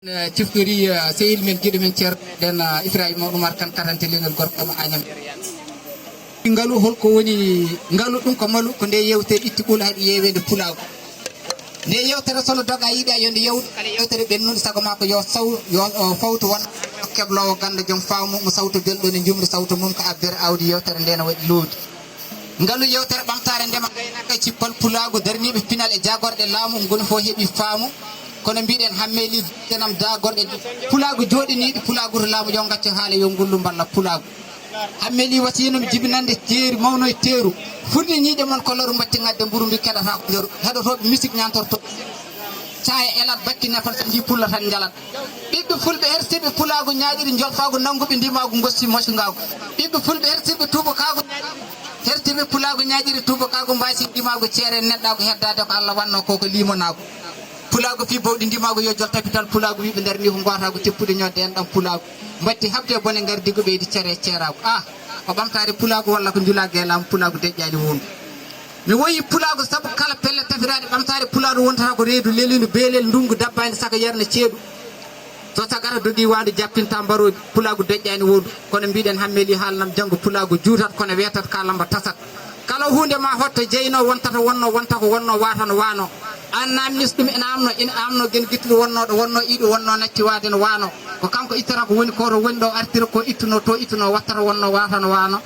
Cifturi sehil men jiɗo men ceer den Ibrahima Oumar Kane karantelengal gorko ma Agnam ngalu holko woni ngalu ɗum ko malu ko nde yewtere itti ɓuula haɗi yewede pulago nde yewtere sono doga yiiɗa yonde yewdu kala yewtere ɓennude sago ma ko yo fawtu won keblowo ganda joom faamu mo sawto belɗo ne jumri sawto mum ko abbere awdi yewtere nde no waɗi lowdi ngalu yewtere ɓamtare ndema gaynaka e cippal pulago darniɓe pinal e jagorɗe laamu ngoni fo heeɓi faamu kono mbiɗen hammeli denam dagorɗe pulago joɗiniɗi pulago to laamu yo gacce haala yo ngullu balla pulago hammeli wasiyinum jibinande teeri mawno e teeru fulde ñiiƴe mon ko loru batti gadde mburu mbi keɗata ko nder heɗotoɓe musique ñantorto caya elat bakki nefal so ndi pulla tan jalat ɓiɓɓe fulɓe hersiɓe pulago ñaaƴiri jolfago nanguɓe ndimago gossi mosugago ɓiɓɓe fulɓe hersiɓe tubakago hersiɓe pulago ñaaƴiri tubakago mbasi ndimago ceere neɗɗago heddade ko Allah wanno koko limonago pulago fi bawɗi ndimago yo jol tapital pulago wiɓe nder ni ko gotago teppude ñodde en ɗam pulago batti habde bone ngar diggo ɓeydi ceere ceerago o ɓamtare pulago walla ko julage lam pulago deƴƴani wondu mi woyi pulago saabu kala pelle tafiraɗe ɓamtare pulago wontata ko reedu lelinu beelel ndungu dabbani saka yarna ceeɗu so sagata dogui wandu jappinta mbaroji pulago deƴƴani wondu kono mbiɗen hammeli haalnam janggo pulago juutat kono wetat kalamba tasat kala hunde ma hotta jeyno wontata wonno wonta ko wonno watano wano an namnis ɗum ina amno gen guittuɗo wonnoɗo wonno iɗo wonno nacci wade no wano ko kanko ittata ko woni koto woni ɗo artira ko ittuno to ittuno wattata wonno watano wano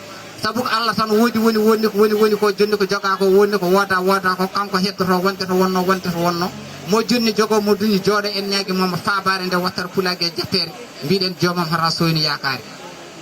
saabu ko Allah tan woodi woni ko jonni ko joga ko woni ko woda ko kanko heddoto wonde to wonno mo jonni jogo mo duñi jooɗo en ñaagui moma fabare nde wattata pulage e jappere mbiɗen jomam hata soyni yakare